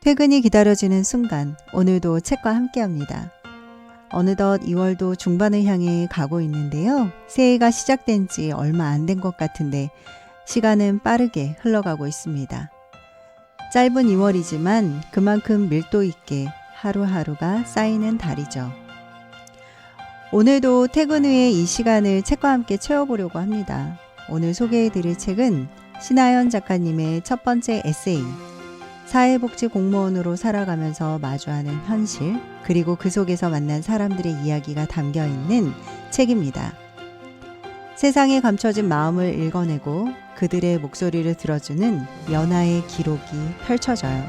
퇴근이 기다려지는 순간 오늘도 책과 함께합니다. 어느덧 2월도 중반을 향해 가고 있는데요. 새해가 시작된 지 얼마 안 된 것 같은데 시간은 빠르게 흘러가고 있습니다. 짧은 2월이지만 그만큼 밀도 있게 하루하루가 쌓이는 달이죠. 오늘도 퇴근 후에 이 시간을 책과 함께 채워보려고 합니다. 오늘 소개해드릴 책은 신하연 작가님의 첫 번째 에세이, 사회복지 공무원으로 살아가면서 마주하는 현실, 그리고 그 속에서 만난 사람들의 이야기가 담겨있는 책입니다. 세상에 감춰진 마음을 읽어내고 그들의 목소리를 들어주는 연하의 기록이 펼쳐져요.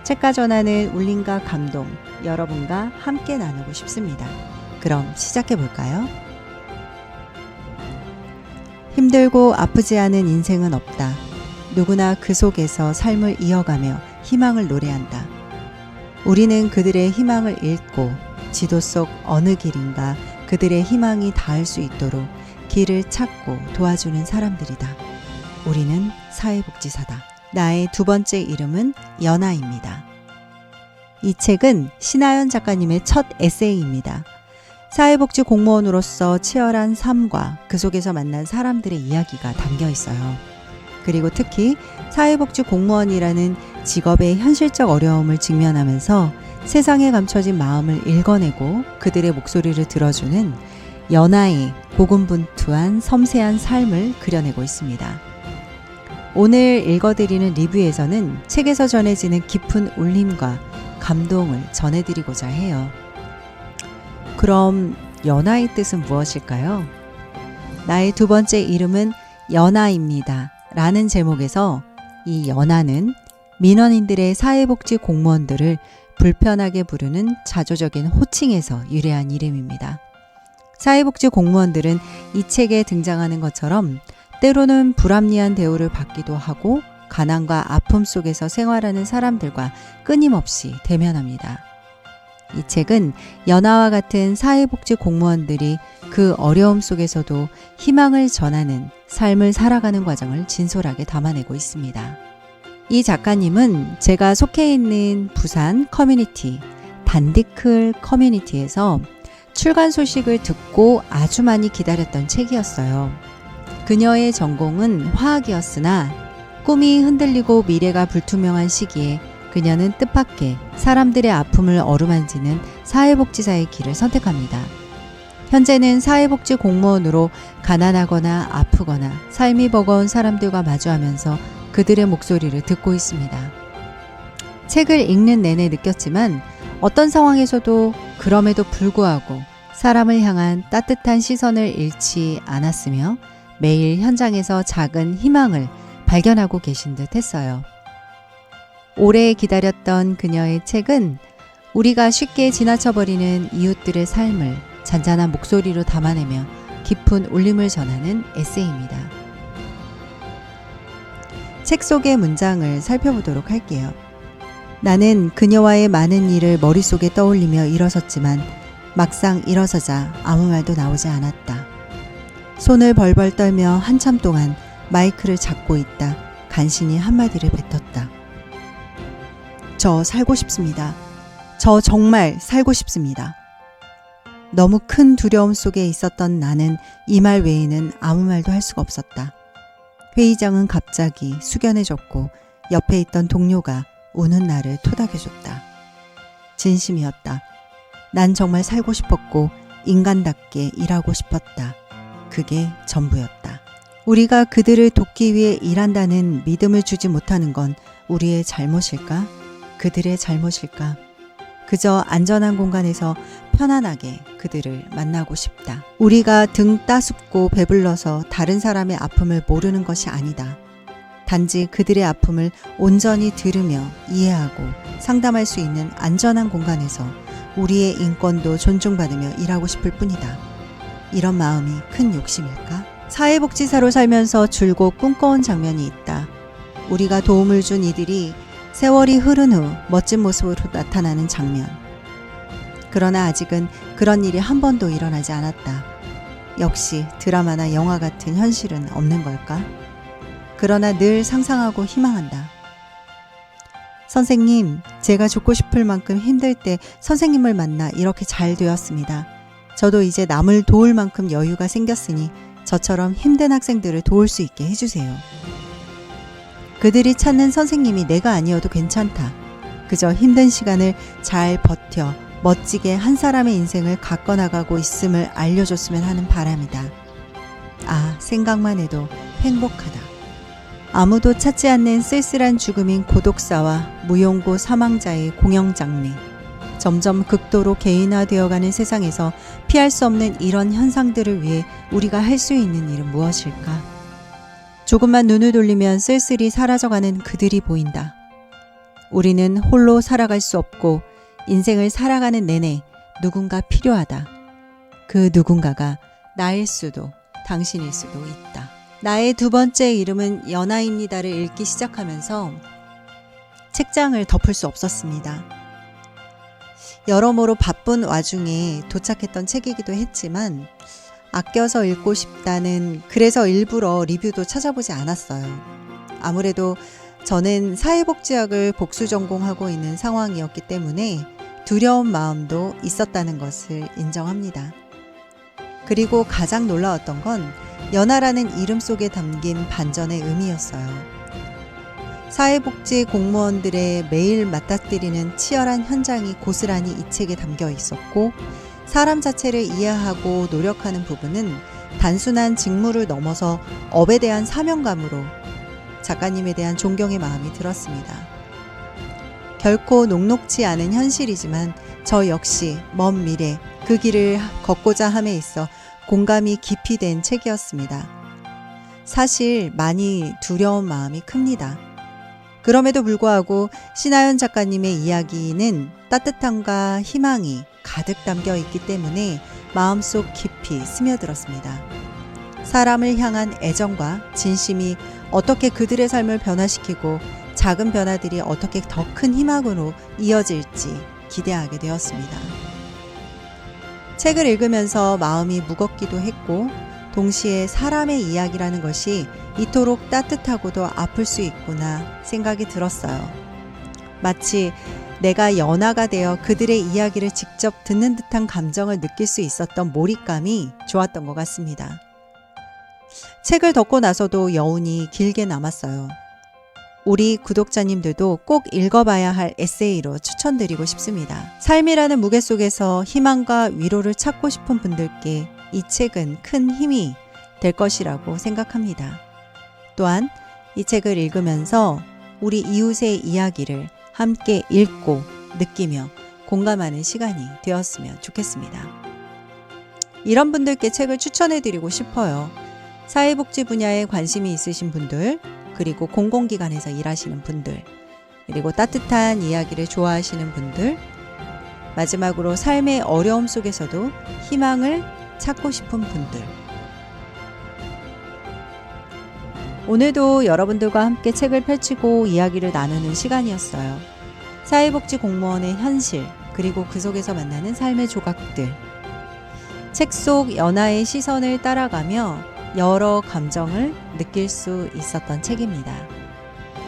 책과 전하는 울림과 감동, 여러분과 함께 나누고 싶습니다. 그럼 시작해볼까요? 힘들고 아프지 않은 인생은 없다. 누구나 그 속에서 삶을 이어가며 희망을 노래한다. 우리는 그들의 희망을 읽고 지도 속 어느 길인가 그들의 희망이 닿을 수 있도록 길을 찾고 도와주는 사람들이다. 우리는 사회복지사다. 나의 두 번째 이름은 연아입니다. 이 책은 신하연 작가님의 첫 에세이입니다. 사회복지 공무원으로서 치열한 삶과 그 속에서 만난 사람들의 이야기가 담겨 있어요. 그리고 특히 사회복지 공무원이라는 직업의 현실적 어려움을 직면하면서 세상에 감춰진 마음을 읽어내고 그들의 목소리를 들어주는 연하의 고군분투한 섬세한 삶을 그려내고 있습니다. 오늘 읽어드리는 리뷰에서는 책에서 전해지는 깊은 울림과 감동을 전해드리고자 해요. 그럼 연하의 뜻은 무엇일까요? 나의 두 번째 이름은 연하입니다. 라는 제목에서 이 연하는 민원인들의 사회복지 공무원들을 불편하게 부르는 자조적인 호칭에서 유래한 이름입니다. 사회복지 공무원들은 이 책에 등장하는 것처럼 때로는 불합리한 대우를 받기도 하고 가난과 아픔 속에서 생활하는 사람들과 끊임없이 대면합니다. 이 책은 연하와 같은 사회복지 공무원들이 그 어려움 속에서도 희망을 전하는 삶을 살아가는 과정을 진솔하게 담아내고 있습니다. 이 작가님은 제가 속해 있는 부산 커뮤니티, 단디클 커뮤니티에서 출간 소식을 듣고 아주 많이 기다렸던 책이었어요. 그녀의 전공은 화학이었으나 꿈이 흔들리고 미래가 불투명한 시기에 그녀는 뜻밖의 사람들의 아픔을 어루만지는 사회복지사의 길을 선택합니다. 현재는 사회복지 공무원으로 가난하거나 아프거나 삶이 버거운 사람들과 마주하면서 그들의 목소리를 듣고 있습니다. 책을 읽는 내내 느꼈지만 어떤 상황에서도 그럼에도 불구하고 사람을 향한 따뜻한 시선을 잃지 않았으며 매일 현장에서 작은 희망을 발견하고 계신 듯 했어요. 오래 기다렸던 그녀의 책은 우리가 쉽게 지나쳐버리는 이웃들의 삶을 잔잔한 목소리로 담아내며 깊은 울림을 전하는 에세이입니다. 책 속의 문장을 살펴보도록 할게요. 나는 그녀와의 많은 일을 머릿속에 떠올리며 일어섰지만 막상 일어서자 아무 말도 나오지 않았다. 손을 벌벌 떨며 한참 동안 마이크를 잡고 있다 간신히 한마디를 뱉었다. 저 살고 싶습니다. 저 정말 살고 싶습니다. 너무 큰 두려움 속에 있었던 나는 이 말 외에는 아무 말도 할 수가 없었다. 회의장은 갑자기 숙연해졌고 옆에 있던 동료가 우는 나를 토닥여줬다. 진심이었다. 난 정말 살고 싶었고 인간답게 일하고 싶었다. 그게 전부였다. 우리가 그들을 돕기 위해 일한다는 믿음을 주지 못하는 건 우리의 잘못일까? 그들의 잘못일까? 그저 안전한 공간에서 편안하게 그들을 만나고 싶다. 우리가 등 따숩고 배불러서 다른 사람의 아픔을 모르는 것이 아니다. 단지 그들의 아픔을 온전히 들으며 이해하고 상담할 수 있는 안전한 공간에서 우리의 인권도 존중받으며 일하고 싶을 뿐이다. 이런 마음이 큰 욕심일까? 사회복지사로 살면서 줄곧 꿈꿔온 장면이 있다. 우리가 도움을 준 이들이 세월이 흐른 후 멋진 모습으로 나타나는 장면. 그러나 아직은 그런 일이 한 번도 일어나지 않았다. 역시 드라마나 영화 같은 현실은 없는 걸까? 그러나 늘 상상하고 희망한다. 선생님, 제가 죽고 싶을 만큼 힘들 때 선생님을 만나 이렇게 잘 되었습니다. 저도 이제 남을 도울 만큼 여유가 생겼으니 저처럼 힘든 학생들을 도울 수 있게 해주세요. 그들이 찾는 선생님이 내가 아니어도 괜찮다. 그저 힘든 시간을 잘 버텨 멋지게 한 사람의 인생을 가꿔나가고 있음을 알려줬으면 하는 바람이다. 아, 생각만 해도 행복하다. 아무도 찾지 않는 쓸쓸한 죽음인 고독사와 무용고 사망자의 공영장례. 점점 극도로 개인화되어가는 세상에서 피할 수 없는 이런 현상들을 위해 우리가 할 수 있는 일은 무엇일까? 조금만 눈을 돌리면 쓸쓸히 사라져가는 그들이 보인다. 우리는 홀로 살아갈 수 없고 인생을 살아가는 내내 누군가 필요하다. 그 누군가가 나일 수도 당신일 수도 있다. 나의 두 번째 이름은 연아입니다를 읽기 시작하면서 책장을 덮을 수 없었습니다. 여러모로 바쁜 와중에 도착했던 책이기도 했지만 아껴서 읽고 싶다는 그래서 일부러 리뷰도 찾아보지 않았어요. 아무래도 저는 사회복지학을 복수 전공하고 있는 상황이었기 때문에 두려운 마음도 있었다는 것을 인정합니다. 그리고 가장 놀라웠던 건 연아라는 이름 속에 담긴 반전의 의미였어요. 사회복지 공무원들의 매일 맞닥뜨리는 치열한 현장이 고스란히 이 책에 담겨 있었고 사람 자체를 이해하고 노력하는 부분은 단순한 직무를 넘어서 업에 대한 사명감으로 작가님에 대한 존경의 마음이 들었습니다. 결코 녹록지 않은 현실이지만 저 역시 먼 미래 그 길을 걷고자 함에 있어 공감이 깊이 된 책이었습니다. 사실 많이 두려운 마음이 큽니다. 그럼에도 불구하고 신하연 작가님의 이야기는 따뜻함과 희망이 가득 담겨 있기 때문에 마음속 깊이 스며들었습니다. 사람을 향한 애정과 진심이 어떻게 그들의 삶을 변화시키고 작은 변화들이 어떻게 더 큰 희망으로 이어질지 기대하게 되었습니다. 책을 읽으면서 마음이 무겁기도 했고 동시에 사람의 이야기라는 것이 이토록 따뜻하고도 아플 수 있구나 생각이 들었어요. 마치 내가 연아가 되어 그들의 이야기를 직접 듣는 듯한 감정을 느낄 수 있었던 몰입감이 좋았던 것 같습니다. 책을 덮고 나서도 여운이 길게 남았어요. 우리 구독자님들도 꼭 읽어봐야 할 에세이로 추천드리고 싶습니다. 삶이라는 무게 속에서 희망과 위로를 찾고 싶은 분들께 이 책은 큰 힘이 될 것이라고 생각합니다. 또한 이 책을 읽으면서 우리 이웃의 이야기를 함께 읽고 느끼며 공감하는 시간이 되었으면 좋겠습니다. 이런 분들께 책을 추천해드리고 싶어요. 사회복지 분야에 관심이 있으신 분들, 그리고 공공기관에서 일하시는 분들, 그리고 따뜻한 이야기를 좋아하시는 분들, 마지막으로 삶의 어려움 속에서도 희망을 찾고 싶은 분들. 오늘도 여러분들과 함께 책을 펼치고 이야기를 나누는 시간이었어요. 사회복지 공무원의 현실, 그리고 그 속에서 만나는 삶의 조각들. 책 속 연아의 시선을 따라가며 여러 감정을 느낄 수 있었던 책입니다.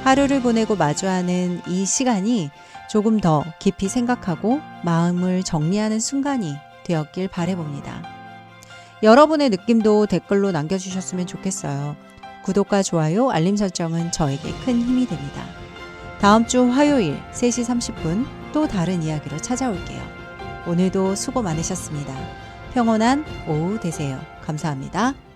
하루를 보내고 마주하는 이 시간이 조금 더 깊이 생각하고 마음을 정리하는 순간이 되었길 바라봅니다. 여러분의 느낌도 댓글로 남겨주셨으면 좋겠어요. 구독과 좋아요, 알림 설정은 저에게 큰 힘이 됩니다. 다음 주 화요일 3시 30분 또 다른 이야기로 찾아올게요. 오늘도 수고 많으셨습니다. 평온한 오후 되세요. 감사합니다.